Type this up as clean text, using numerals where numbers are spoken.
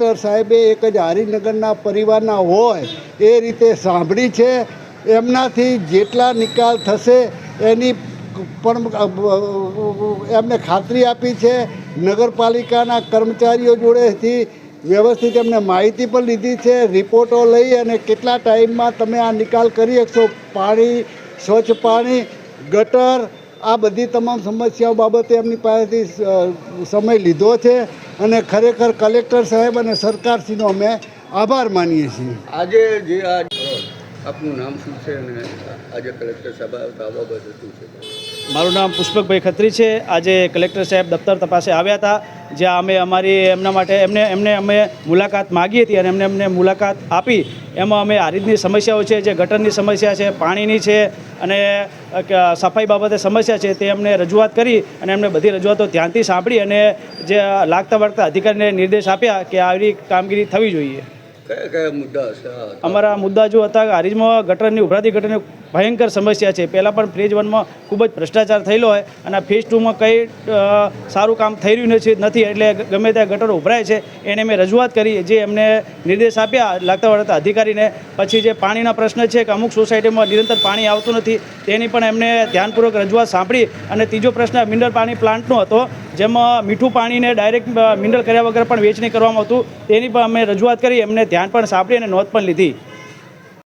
Collector સાહેબે એક જ હારીનગરના પરિવારના હોય એ રીતે સાંભળી છે. એમનાથી જેટલા નિકાલ થશે એની પણ એમને ખાતરી આપી છે. નગરપાલિકાના કર્મચારીઓ જોડેથી વ્યવસ્થિત એમને માહિતી પણ લીધી છે. રિપોર્ટો લઈ અને કેટલા ટાઈમમાં તમે આ નિકાલ કરી શકશો, પાણી, સ્વચ્છ પાણી, ગટર, આ બધી તમામ સમસ્યાઓ બાબતે એમની પાસેથી સમય લીધો છે અને ખરેખર કલેક્ટર સાહેબ અને સરકારશ્રીનો અમે આભાર માનીએ છીએ. આજે જે આપનું નામ શું છે અને આજે કલેક્ટર સાહેબ આવતા બાબતે શું છે? મારું નામ પુષ્પકભાઈ ખત્રી છે. આજે કલેક્ટર સાહેબ દફતર તપાસે આવ્યા હતા, જ્યાં અમે અમારી એમના માટે એમને અમે મુલાકાત માગી હતી અને એમને મુલાકાત આપી. એમાં અમે હારીજની સમસ્યાઓ છે, જે ગટરની સમસ્યા છે, પાણીની છે અને સફાઈ બાબતે સમસ્યા છે, તે અમને રજૂઆત કરી અને એમને બધી રજૂઆતો ધ્યાનથી સાંભળી અને જે લાગતા વળગતા અધિકારીને નિર્દેશ આપ્યા કે આવી કામગીરી થવી જોઈએ. કયા કયા મુદ્દા હશે? અમારા મુદ્દા જો હતા કે હારીજમાં ગટરની ઉભરાતી ગટરની ભયંકર સમસ્યા છે. પહેલાં પણ ફેઝ 1માં ખૂબ જ ભ્રષ્ટાચાર થયેલો હોય અને ફેઝ 2માં કંઈ સારું કામ થઈ રહ્યું નથી, એટલે ગમે ત્યાં ગટરો ઉભરાય છે. એને મેં રજૂઆત કરી, જે એમને નિર્દેશ આપ્યા લાગતા વળગતા અધિકારીને. પછી જે પાણીના પ્રશ્ન છે કે અમુક સોસાયટીમાં નિરંતર પાણી આવતું નથી, તેની પણ એમને ધ્યાનપૂર્વક રજૂઆત સાંભળી. અને ત્રીજો પ્રશ્ન મિનરલ પાણી પ્લાન્ટનો હતો, જેમાં મીઠું પાણીને ડાયરેક્ટ મિનરલ કર્યા વગર પણ વેચણી કરવામાં આવતું, તેની પણ અમે રજૂઆત કરી. એમને ધ્યાન પણ સાંભળી અને નોંધ પણ લીધી.